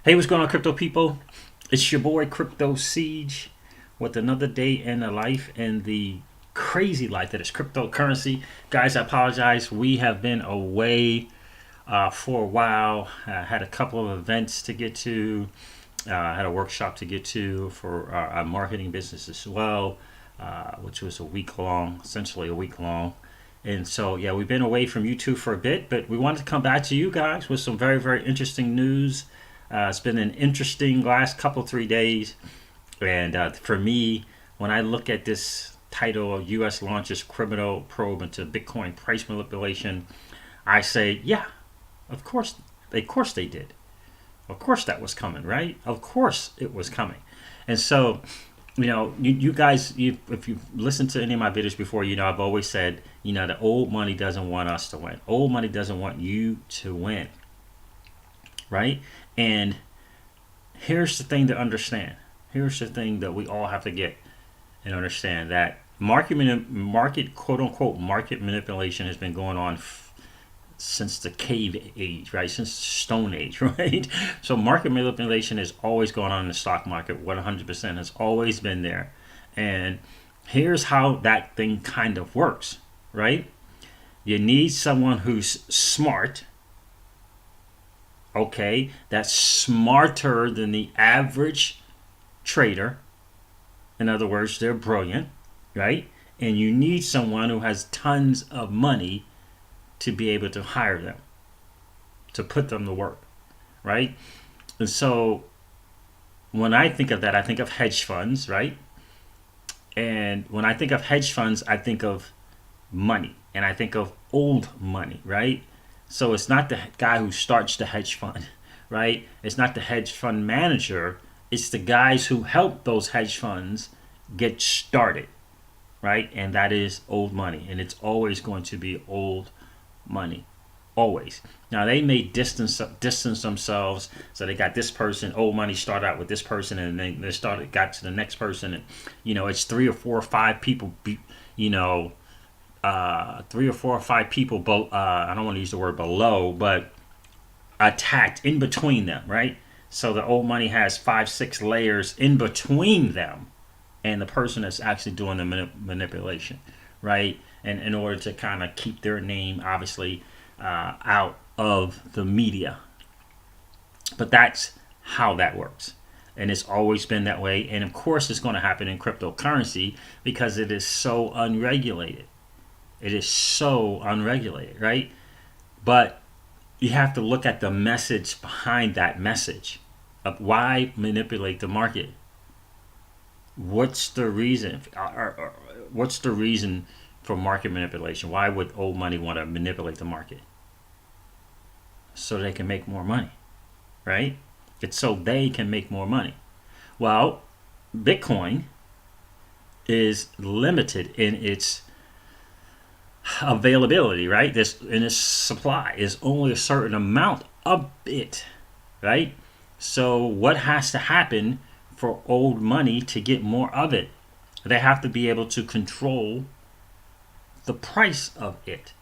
Hey, what's going on, crypto people? It's your boy Crypto Siege with another day in the life and the crazy life that is cryptocurrency. Guys, I apologize. We have been away for a while. I had a couple of events to get to. I had a workshop to get to for our marketing business as well, which was a week long, essentially a week long. And so, yeah, we've been away from YouTube for a bit, but we wanted to come back to you guys with some very, very interesting news. It's been an interesting last couple, 3 days. And for me, when I look at this title, U.S. launches criminal probe into Bitcoin price manipulation, I say, yeah, of course they did. Of course that was coming, right? Of course it was coming. And so, you guys, if you've listened to any of my videos before, I've always said, the old money doesn't want us to win. Old money doesn't want you to win, right? And here's the thing to understand. Here's the thing that we all have to get and understand that market quote unquote market manipulation has been going on since the cave age, right? Since the Stone Age, right? So market manipulation is always going on in the stock market. 100% has always been there. And here's how that thing kind of works, right? You need someone who's smart. Okay, that's smarter than the average trader. In other words, they're brilliant, right? And you need someone who has tons of money to be able to hire them, to put them to work, right? And so when I think of that, I think of hedge funds, right? And when I think of hedge funds, I think of money, and I think of old money, right? So it's not the guy who starts the hedge fund, right? It's not the hedge fund manager. It's the guys who help those hedge funds get started, right? And that is old money. And it's always going to be old money. Always. Now, they may distance themselves. So they got this person, old money started out with this person, and then got to the next person. And, it's 3 or 4 or 5 people, three or four or five people, I don't want to use the word below, but attacked in between them, right? So the old money has 5, 6 layers in between them and the person that's actually doing the manipulation, right? And in order to kind of keep their name, obviously, out of the media. But that's how that works. And it's always been that way. And of course, it's going to happen in cryptocurrency because it is so unregulated. It is so unregulated, right? But you have to look at the message behind that message of why manipulate the market. What's the reason? What's the reason for market manipulation? Why would old money want to manipulate the market? So they can make more money, right? It's so they can make more money. Well, Bitcoin is limited in its availability, right? This in its supply is only a certain amount of it, right? So what has to happen for old money to get more of it? They have to be able to control the price of it,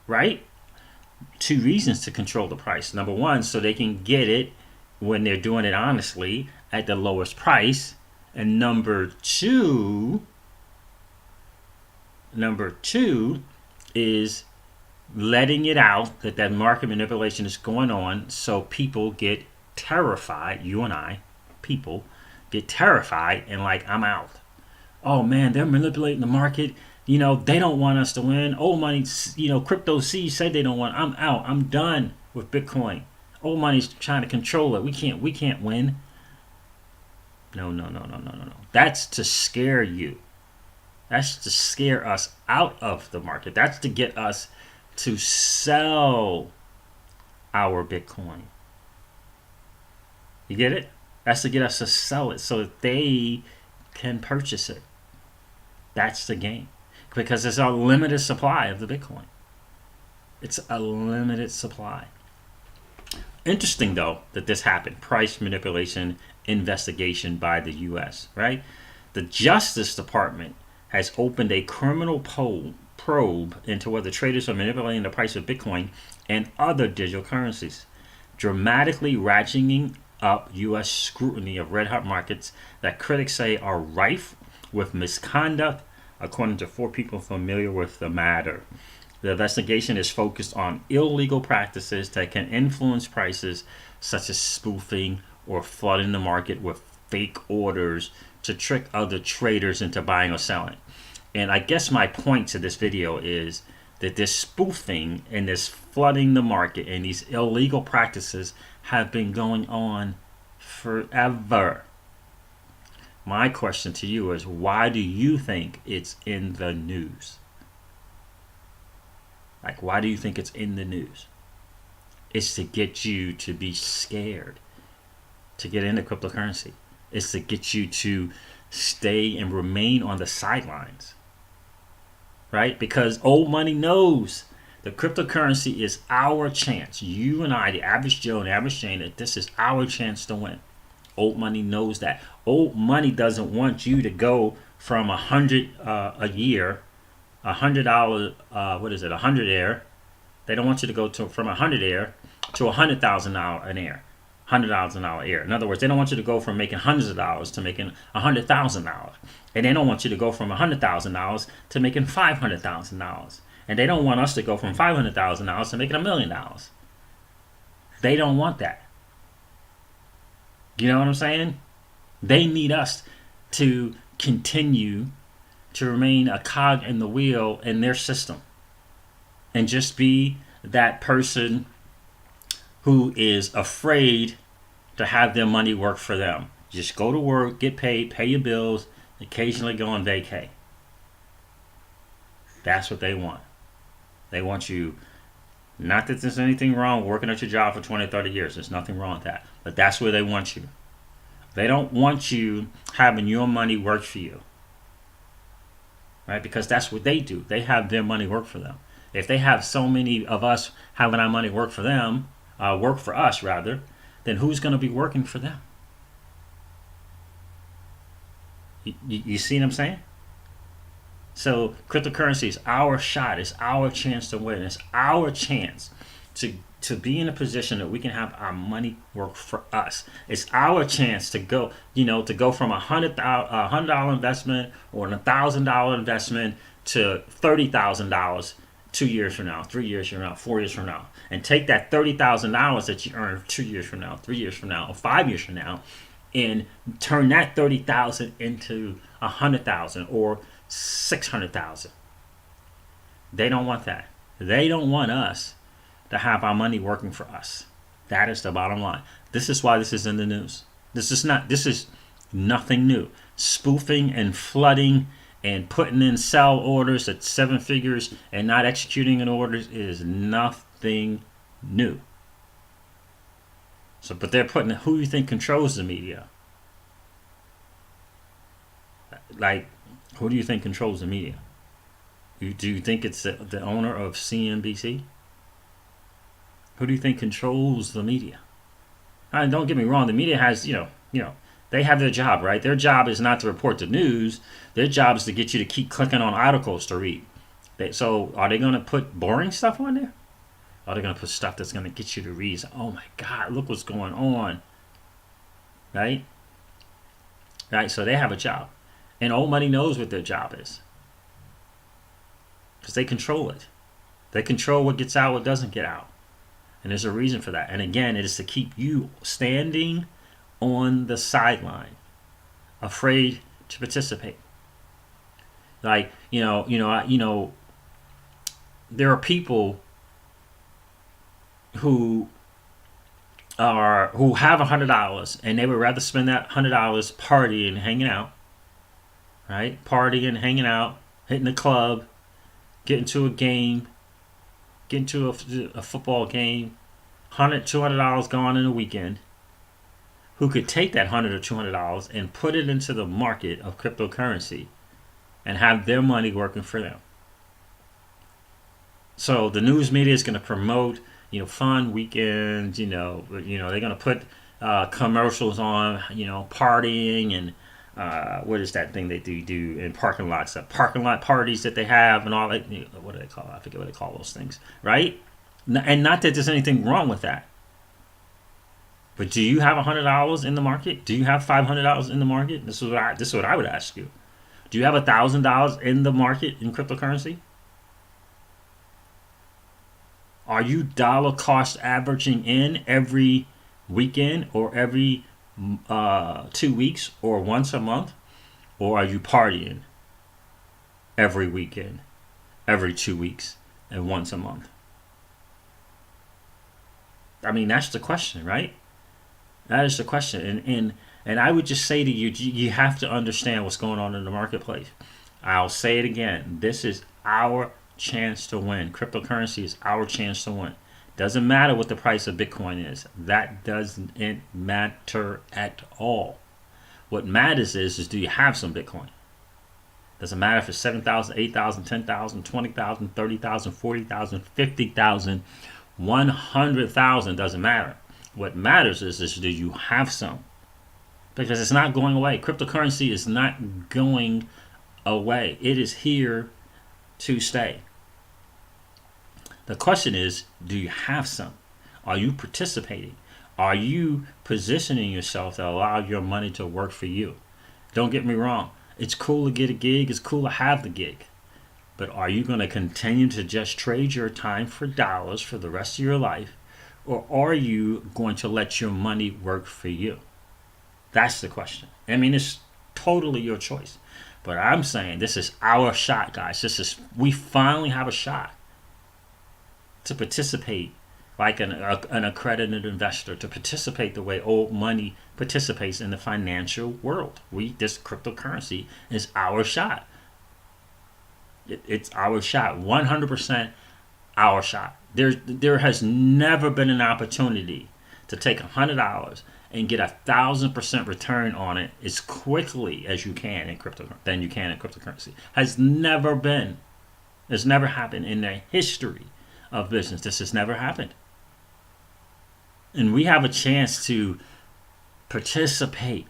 right? 2 reasons to control the price. Number one, so they can get it when they're doing it honestly at the lowest price. And number two is letting it out that market manipulation is going on, so people get terrified. You and I, people, get terrified and like, I'm out. Oh man, they're manipulating the market. They don't want us to win. Old money, Crypto C said they don't want. I'm out. I'm done with Bitcoin. Old money's trying to control it. We can't win. No. That's to scare you. That's to scare us out of the market. That's to get us to sell our Bitcoin. You get it? That's to get us to sell it so that they can purchase it. That's the game. Because it's a limited supply of the Bitcoin. It's a limited supply. Interesting, though, that this happened. Price manipulation investigation by the U.S., right? The Justice Department has opened a criminal probe into whether traders are manipulating the price of Bitcoin and other digital currencies, dramatically ratcheting up U.S. scrutiny of red hot markets that critics say are rife with misconduct, according to 4 people familiar with the matter. The investigation is focused on illegal practices that can influence prices, such as spoofing or flooding the market with fake orders to trick other traders into buying or selling. And I guess my point to this video is that this spoofing and this flooding the market and these illegal practices have been going on forever. My question to you is, why do you think it's in the news? Like, why do you think it's in the news? It's to get you to be scared to get into cryptocurrency. It's to get you to stay and remain on the sidelines, right? Because old money knows the cryptocurrency is our chance. You and I, the average Joe and average Jane, that this is our chance to win. Old money knows that. Old money doesn't want you to go from 100 a year, $100, $100 air. They don't want you to go from 100 air to $100,000 an air, $100,000 air. In other words, they don't want you to go from making hundreds of dollars to making $100,000, and they don't want you to go from $100,000 to making $500,000, and they don't want us to go from $500,000 to making $1 million. They don't want that. You know what I'm saying? They need us to continue to remain a cog in the wheel in their system and just be that person who is afraid to have their money work for them. Just go to work, get paid, pay your bills, occasionally go on vacay. That's what they want. They want you, not that there's anything wrong working at your job for 20, 30 years. There's nothing wrong with that. But that's where they want you. They don't want you having your money work for you. Right? Because that's what they do. They have their money work for them. If they have so many of us having our money work for them, work for us rather, then who's going to be working for them? You see what I'm saying? So cryptocurrency is our shot. It's our chance to win. It's our chance to be in a position that we can have our money work for us. It's our chance to go, to go from $100 investment or a $1,000 investment to $30,000 2 years from now, 3 years from now, 4 years from now, and take that $30,000 that you earn 2 years from now, 3 years from now, or 5 years from now, and turn that $30,000 into $100,000 or $600,000. They don't want that. They don't want us to have our money working for us. That is the bottom line. This is why this is in the news. This is nothing new. Spoofing and flooding and putting in sell orders at 7 figures and not executing an order is nothing new. So, but they're putting, who do you think controls the media? Like, who do you think controls the media? Do you think it's the owner of CNBC? Who do you think controls the media? Don't get me wrong. The media has, they have their job, right? Their job is not to report the news. Their job is to get you to keep clicking on articles to read. So are they going to put boring stuff on there? Are they going to put stuff that's going to get you to read? So, oh my God, look what's going on. Right? Right? So they have a job. And old money knows what their job is. Because they control it. They control what gets out, what doesn't get out. And there's a reason for that. And again, it is to keep you standing on the sideline, afraid to participate. Like, there are people who have $100 and they would rather spend that $100 partying and hanging out, right? Partying, hanging out, hitting the club, getting to a game, getting to a football game, $100, $200 gone in a weekend, who could take that $100 or $200 and put it into the market of cryptocurrency and have their money working for them. So the news media is going to promote, fun weekends. They're going to put commercials on, partying and what is that thing they do in parking lots? Parking lot parties that they have and all that. What do they call it? I forget what they call those things, right? And not that there's anything wrong with that. But do you have $100 in the market? Do you have $500 in the market? This is what I would ask you. Do you have $1,000 in the market in cryptocurrency? Are you dollar cost averaging in every weekend or every 2 weeks or once a month? Or are you partying every weekend, every 2 weeks, and once a month? I mean, that's the question, right? That is the question. And I would just say to you, you have to understand what's going on in the marketplace. I'll say it again. This is our chance to win. Cryptocurrency is our chance to win. Doesn't matter what the price of Bitcoin is. That doesn't matter at all. What matters is do you have some Bitcoin? Doesn't matter if it's 7,000, 8,000, 10,000, 20,000, 30,000, 40,000, 50,000, 100,000. Doesn't matter. What matters is do you have some? Because it's not going away. Cryptocurrency is not going away. It is here to stay. The question is, do you have some? Are you participating? Are you positioning yourself to allow your money to work for you? Don't get me wrong. It's cool to get a gig. It's cool to have the gig. But are you going to continue to just trade your time for dollars for the rest of your life? Or are you going to let your money work for you? That's the question. I mean, it's totally your choice. But I'm saying this is our shot, guys. We finally have a shot to participate like an accredited investor, to participate the way old money participates in the financial world. This cryptocurrency is our shot. It's our shot, 100% our shot. There has never been an opportunity to take $100 and get 1,000% return on it as quickly as you can in cryptocurrency. Has never been. It's never happened in the history of business. This has never happened. And we have a chance to participate.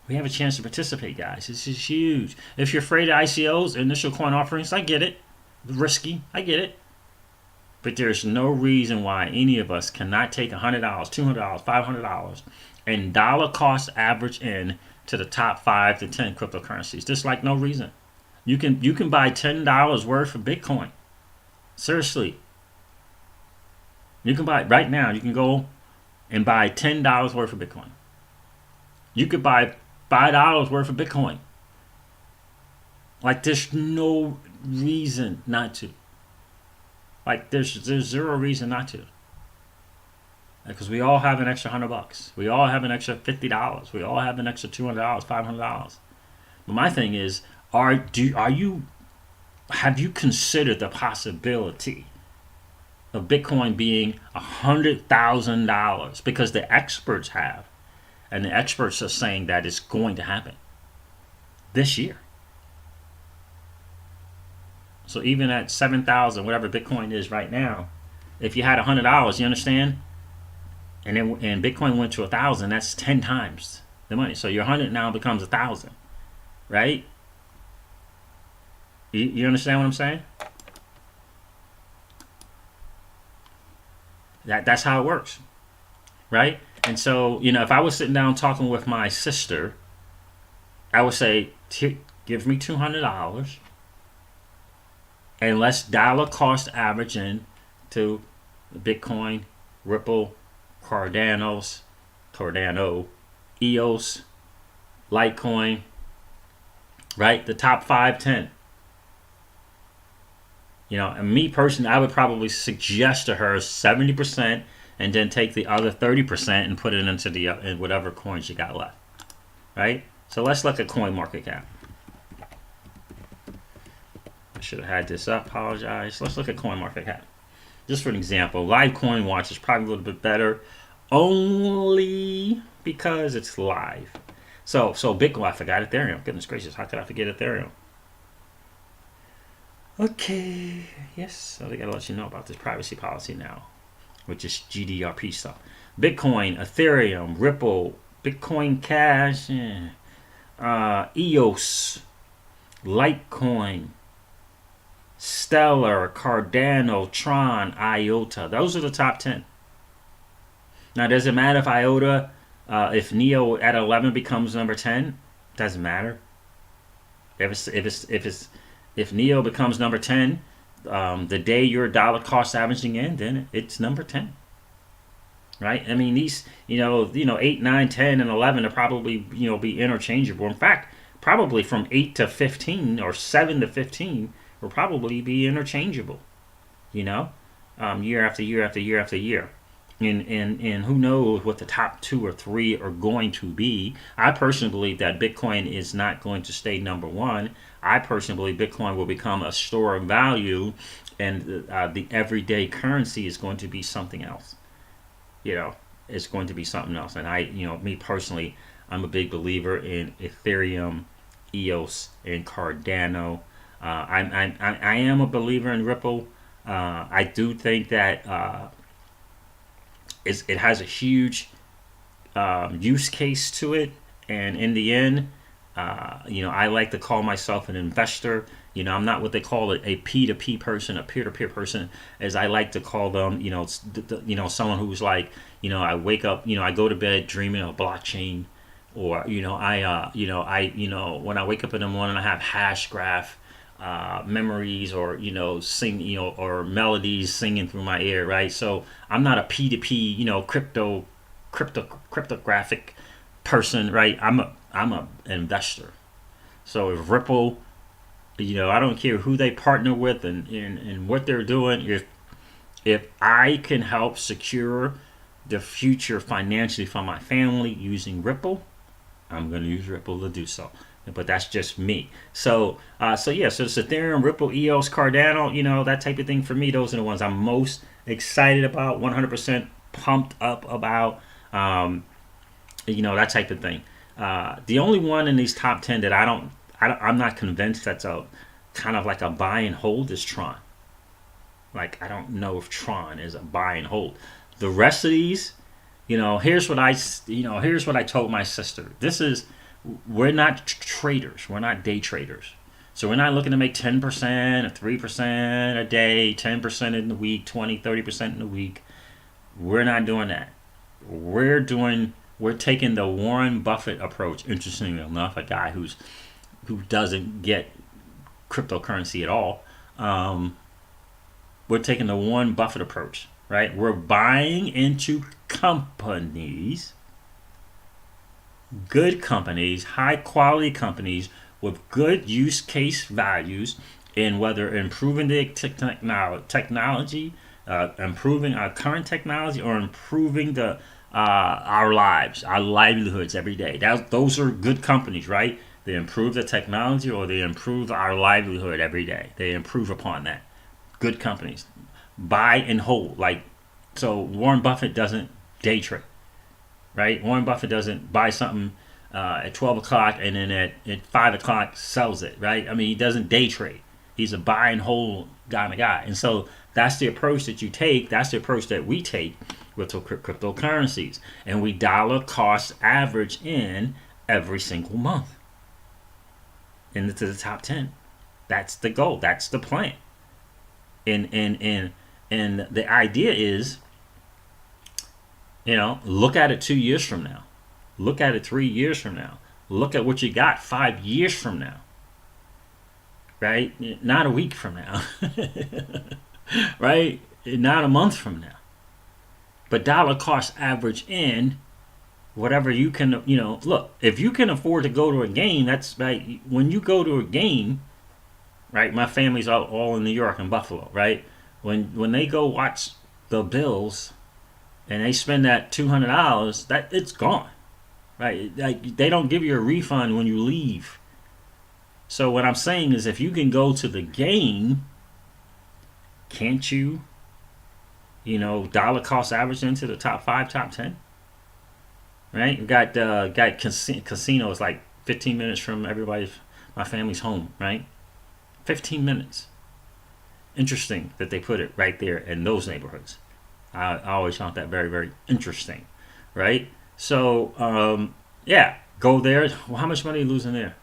We have a chance to participate, guys. This is huge. If you're afraid of ICOs, initial coin offerings, I get it. Risky, I get it. But there's no reason why any of us cannot take $100, $200, $500 and dollar cost average in to the top 5 to 10 cryptocurrencies. Just like no reason. You can buy $10 worth of Bitcoin. Seriously. You can buy it right now. You can go and buy $10 worth of Bitcoin. You could buy $5 worth of Bitcoin. Like there's no reason not to. Like there's zero reason not to. Because we all have an extra $100. We all have an extra $50. We all have an extra $200, $500. But my thing is, have you considered the possibility of Bitcoin being $100,000? Because the experts have, and the experts are saying that it's going to happen this year. So even at 7,000, whatever Bitcoin is right now, if you had $100, you understand, and Bitcoin went to 1,000, that's 10 times the money. So your 100 now becomes 1,000, right? You understand what I'm saying? That's how it works, right? And so, if I was sitting down talking with my sister, I would say, give me $200 and let's dollar cost average in to Bitcoin, Ripple, Cardano, EOS, Litecoin, right? The top 5, 10. And me personally, I would probably suggest to her 70% and then take the other 30% and put it into in whatever coins you got left, right? So let's look at CoinMarketCap. I should have had this up. Apologize. Let's look at CoinMarketCap. Just for an example, Live Coin Watch is probably a little bit better, only because it's live. So Bitcoin. I forgot Ethereum. Goodness gracious, how could I forget Ethereum? Okay, yes. So they gotta let you know about this privacy policy now, which is GDPR stuff. Bitcoin, Ethereum, Ripple, Bitcoin Cash, EOS, Litecoin, Stellar, Cardano, Tron, IOTA. Those are the top 10. Now, does it matter if IOTA, if Neo at 11 becomes number 10? Doesn't matter. If Neo becomes number 10, the day you're dollar cost averaging in, then it's number 10. Right? I mean, these, 8, 9, 10, and 11 are probably, be interchangeable. In fact, probably from 8 to 15 or 7 to 15 will probably be interchangeable, year after year after year after year. And who knows what the top 2 or 3 are going to be. I personally believe that Bitcoin is not going to stay number 1. I personally believe Bitcoin will become a store of value, and the everyday currency is going to be something else. It's going to be something else. And me personally, I'm a big believer in Ethereum, EOS, and Cardano. I am a believer in Ripple. I do think that it has a huge use case to it, and in the end, I like to call myself an investor. I'm not what they call it, a P2P person, a peer-to-peer person, as I like to call them. Someone who's like, I wake up, I go to bed dreaming of blockchain, or when I wake up in the morning, I have hash graph memories, or sing, or melodies singing through my ear, right? So I'm not a P2P, cryptographic person, right? I'm a investor. So if Ripple, I don't care who they partner with and what they're doing. If I can help secure the future financially for my family using Ripple, I'm going to use Ripple to do so. But that's just me. So it's Ethereum, Ripple, EOS, Cardano, that type of thing. For me, those are the ones I'm most excited about, 100% pumped up about, that type of thing. The only one in these top 10 that I'm not convinced that's a kind of like a buy and hold is Tron. Like, I don't know if Tron is a buy and hold. The rest of these, here's what I told my sister. We're not traders. We're not day traders. So we're not looking to make 10% or 3% a day, 10% in the week, 20, 30% in the week. We're not doing that. We're taking the Warren Buffett approach. Interestingly enough, a guy who doesn't get cryptocurrency at all. We're taking the Warren Buffett approach, right? We're buying into companies, good companies, high quality companies with good use case values, in whether improving the technology, improving our current technology, or improving our lives, our livelihoods every day. Those are good companies, right? They improve the technology, or they improve our livelihood every day. They improve upon that. Good companies. Buy and hold. So Warren Buffett doesn't day trade, right? Warren Buffett doesn't buy something at 12 o'clock and then at 5 o'clock sells it, right? I mean, he doesn't day trade. He's a buy and hold kind of guy. And so that's the approach that you take. That's the approach that we take with cryptocurrencies. And we dollar cost average in every single month into the top 10. That's the goal. That's the plan. And the idea is, look at it 2 years from now. Look at it 3 years from now. Look at what you got 5 years from now. Right? Not a week from now. Right? Not a month from now. But dollar cost average in whatever you can, look, if you can afford to go to a game, that's right. When you go to a game, right? My family's all in New York and Buffalo, right? When they go watch the Bills and they spend that $200, that it's gone, right? Like, they don't give you a refund when you leave. So what I'm saying is, if you can go to the game, can't you, dollar cost average into the top 5, top 10? Right? You got casino is like 15 minutes from my family's home, right? 15 minutes. Interesting that they put it right there in those neighborhoods. I always found that very, very interesting, right? So, go there. Well, how much money are you losing there?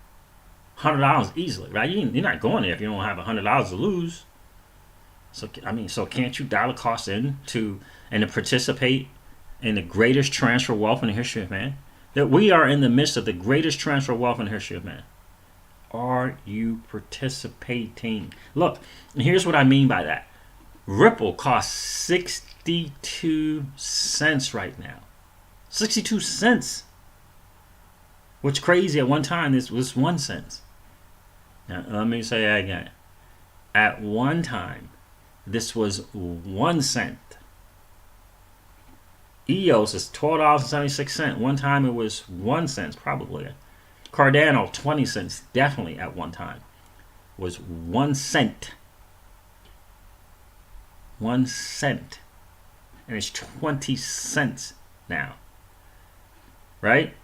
$100 easily, right? You're not going there if you don't have $100 to lose. So can't you dollar cost in to participate in the greatest transfer of wealth in the history of man? That we are in the midst of the greatest transfer of wealth in the history of man. Are you participating? Look, here's what I mean by that. Ripple costs 62 cents right now. 62 cents. What's crazy, at one time this was 1 cent. Now, let me say that again. At one time, this was 1 cent. EOS is $12.76. One time it was 1 cent, probably. Cardano, 20 cents, definitely at one time, was 1 cent. 1 cent. And it's 20 cents now. Right?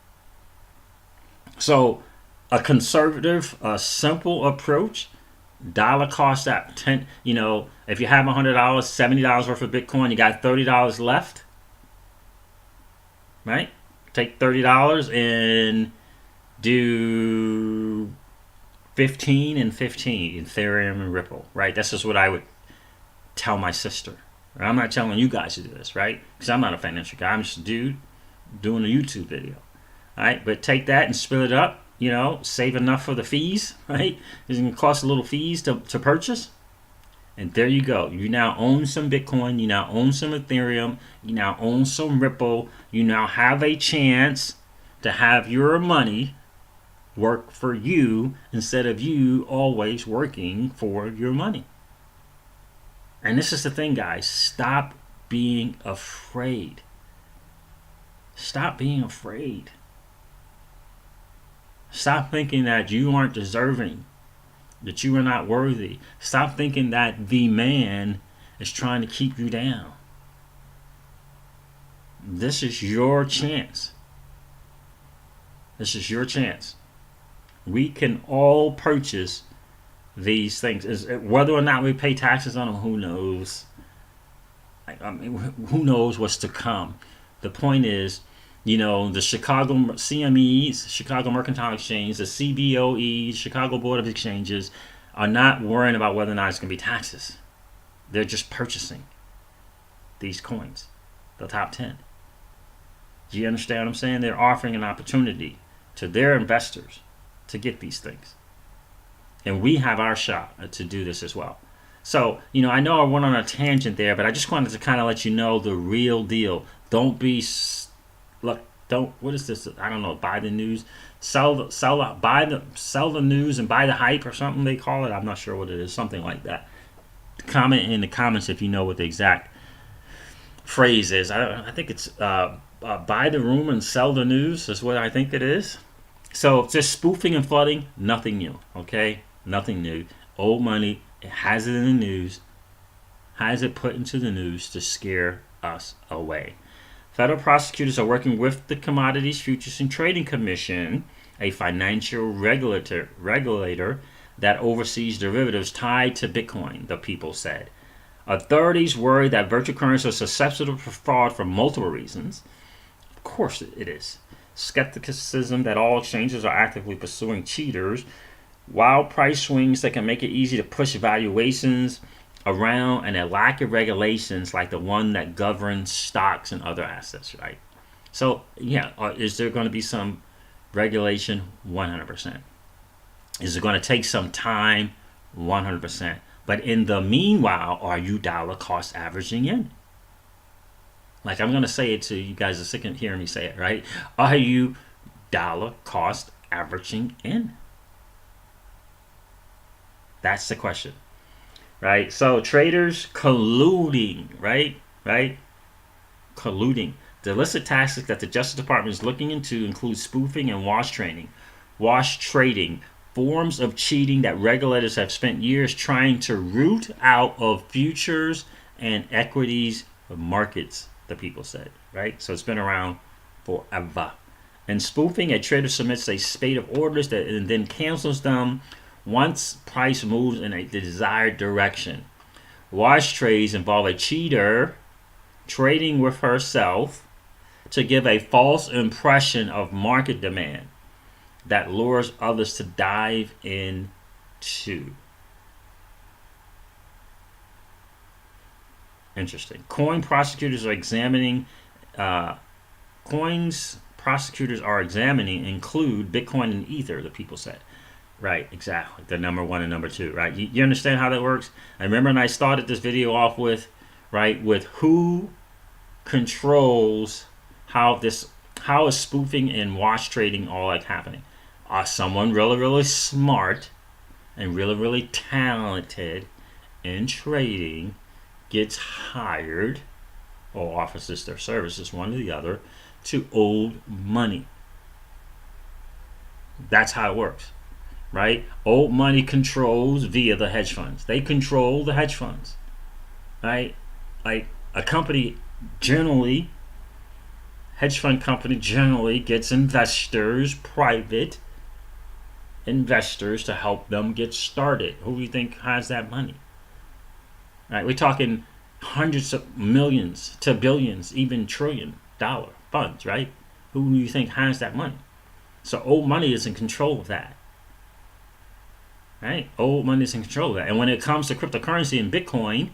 So, a conservative, simple approach, dollar cost at 10, if you have $100, $70 worth of Bitcoin, you got $30 left. Right? Take $30 and do 15 and 15 Ethereum and Ripple, right? That's just what I would tell my sister. I'm not telling you guys to do this, right? Because I'm not a financial guy. I'm just a dude doing a YouTube video. All right, but take that and split it up, save enough for the fees, right? It's going to cost a little fees to purchase. And there you go. You now own some Bitcoin. You now own some Ethereum. You now own some Ripple. You now have a chance to have your money work for you instead of you always working for your money. And this is the thing, guys. Stop being afraid. Stop being afraid. Stop thinking that you aren't deserving, that you are not worthy. Stop thinking that the man is trying to keep you down. This is your chance. This is your chance. We can all purchase these things. Whether or not we pay taxes on them, who knows? I mean, who knows what's to come? The point is, the Chicago CMEs, Chicago Mercantile Exchange, the CBOEs, Chicago Board of Exchanges, are not worrying about whether or not it's going to be taxes. They're just purchasing these coins, the top 10. Do you understand what I'm saying? They're offering an opportunity to their investors to get these things. And we have our shot to do this as well. So, I know I went on a tangent there, but I just wanted to kind of let you know the real deal. Don't be... what is this? I don't know. Buy the news, sell the news and buy the hype or something they call it. I'm not sure what it is. Something like that. Comment in the comments if you know what the exact phrase is. I think it's buy the rumor and sell the news is what I think it is. So just spoofing and flooding, nothing new. Okay, nothing new. Old money. It has it in the news. Has it put into the news to scare us away. Federal prosecutors are working with the Commodities Futures and Trading Commission, a financial regulator that oversees derivatives tied to Bitcoin, the people said. Authorities worry that virtual currencies are susceptible to fraud for multiple reasons. Of course it is. Skepticism that all exchanges are actively pursuing cheaters, wild price swings that can make it easy to push valuations around, and a lack of regulations like the one that governs stocks and other assets, right? So, is there going to be some regulation? 100%. Is it going to take some time? 100%. But in the meanwhile, are you dollar cost averaging in? Like, I'm going to say it to you guys are sick of hearing me say it, right? Are you dollar cost averaging in? That's the question. Right? So traders colluding, right? Colluding. The illicit tactics that the Justice Department is looking into include spoofing and wash trading, forms of cheating that regulators have spent years trying to root out of futures and equities markets, the people said, right? So it's been around forever. And spoofing, a trader submits a spate of orders and then cancels them once price moves in a desired direction. Wash trades involve a cheater trading with herself to give a false impression of market demand that lures others to dive into. Interesting. Coin prosecutors are examining Coins prosecutors are examining include Bitcoin and Ether, the people said. Right, exactly. The number one and number two, right? You understand how that works? I remember when I started this video off with, right, with who controls how is spoofing and wash trading all like happening? Someone really, really smart and really, really talented in trading gets hired or offers their services, one or the other, to old money. That's how it works. Right? Old money controls via the hedge funds. They control the hedge funds. Right? Like a company generally, hedge fund company generally gets investors, private investors to help them get started. Who do you think has that money? Right? We're talking hundreds of millions to billions, even $1 trillion funds, right? Who do you think has that money? So old money is in control of that. Right? Old money is in control of that. And when it comes to cryptocurrency and Bitcoin,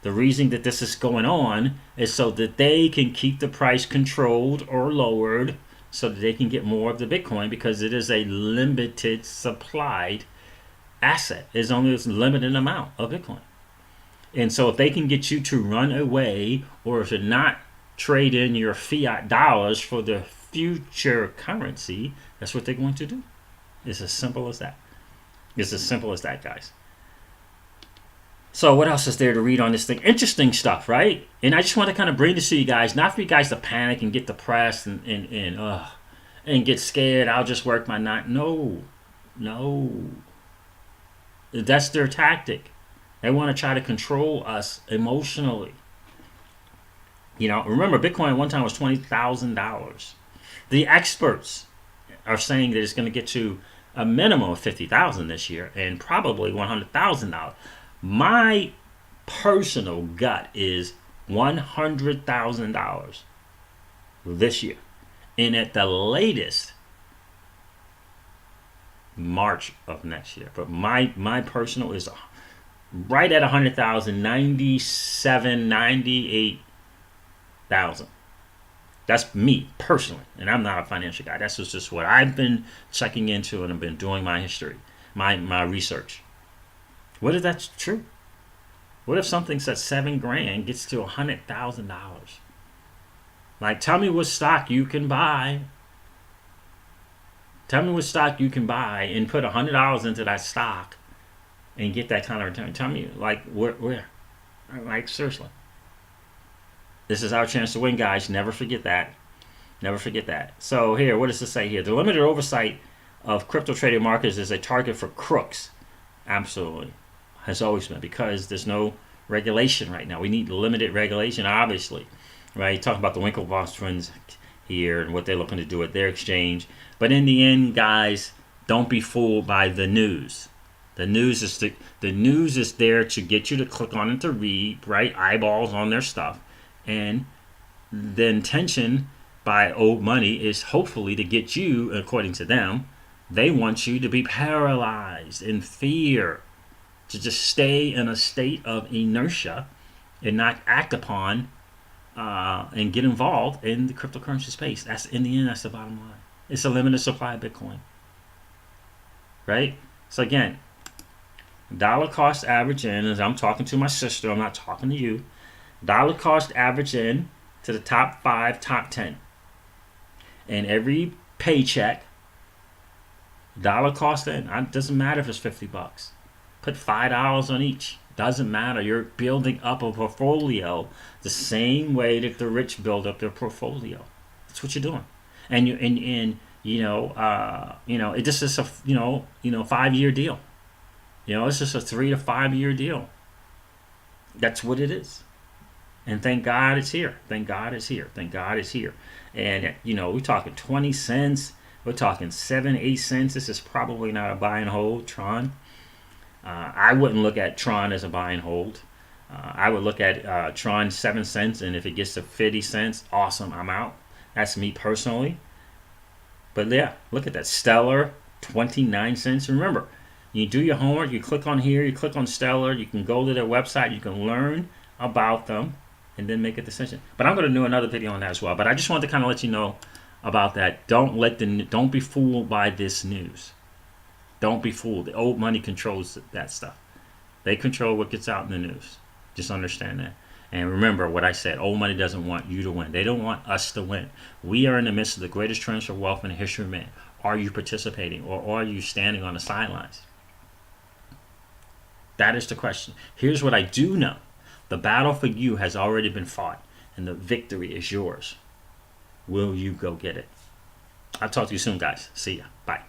the reason that this is going on is so that they can keep the price controlled or lowered so that they can get more of the Bitcoin, because it is a limited supplied asset. There's only a limited amount of Bitcoin. And so if they can get you to run away or to not trade in your fiat dollars for the future currency, that's what they're going to do. It's as simple as that. It's as simple as that, guys. So what else is there to read on this thing? Interesting stuff, right? And I just want to kind of bring this to you guys, not for you guys to panic and get depressed and get scared. I'll just work my night. No. That's their tactic. They want to try to control us emotionally. Remember, Bitcoin at one time was $20,000. The experts are saying that it's going to get to a minimum of $50,000 this year and probably $100,000. My personal gut is $100,000 this year, and at the latest March of next year. But my personal is right at 100,000, 97, 98,000. That's me personally, and I'm not a financial guy. That's just what I've been checking into, and I've been doing my history, my research. What if that's true? What if something's at $7,000 gets to $100,000? Like, tell me what stock you can buy. Tell me what stock you can buy and put $100 into that stock and get that kind of return. Tell me, like, where? Like, seriously. This is our chance to win, guys. Never forget that. Never forget that. So here, what does it say here? The limited oversight of crypto trading markets is a target for crooks. Absolutely. Has always been, because there's no regulation right now. We need limited regulation, obviously. Right? Talk about the Winklevoss twins here and what they're looking to do at their exchange. But in the end, guys, don't be fooled by the news. The news is there to get you to click on it to read, right? Eyeballs on their stuff. And the intention by old money is hopefully to get you, according to them, they want you to be paralyzed in fear, to just stay in a state of inertia and not act upon and get involved in the cryptocurrency space. That's, in the end, that's the bottom line. It's a limited supply of Bitcoin. Right? So again, dollar cost average in, as I'm talking to my sister, I'm not talking to you. Dollar cost average in to the top 5, top 10. And every paycheck, dollar cost in. It doesn't matter if it's $50. Put $5 on each. Doesn't matter. You're building up a portfolio the same way that the rich build up their portfolio. That's what you're doing. And it just is a 5-year deal. It's just a 3 to 5 year deal. That's what it is. And thank God it's here. Thank God it's here. Thank God it's here. And we're talking 20 cents. We're talking 7, 8 cents. This is probably not a buy and hold, Tron. I wouldn't look at Tron as a buy and hold. I would look at Tron 7 cents, and if it gets to 50 cents, awesome, I'm out. That's me personally. But yeah, look at that. Stellar, 29 cents. Remember, you do your homework, you click on here, you click on Stellar, you can go to their website, you can learn about them. and then make a decision. But I'm going to do another video on that as well. But I just wanted to kind of let you know about that. Don't be fooled by this news. Don't be fooled. The old money controls that stuff. They control what gets out in the news. Just understand that. And remember what I said. Old money doesn't want you to win. They don't want us to win. We are in the midst of the greatest transfer of wealth in the history of man. Are you participating, or are you standing on the sidelines? That is the question. Here's what I do know. The battle for you has already been fought, and the victory is yours. Will you go get it? I'll talk to you soon, guys. See ya. Bye.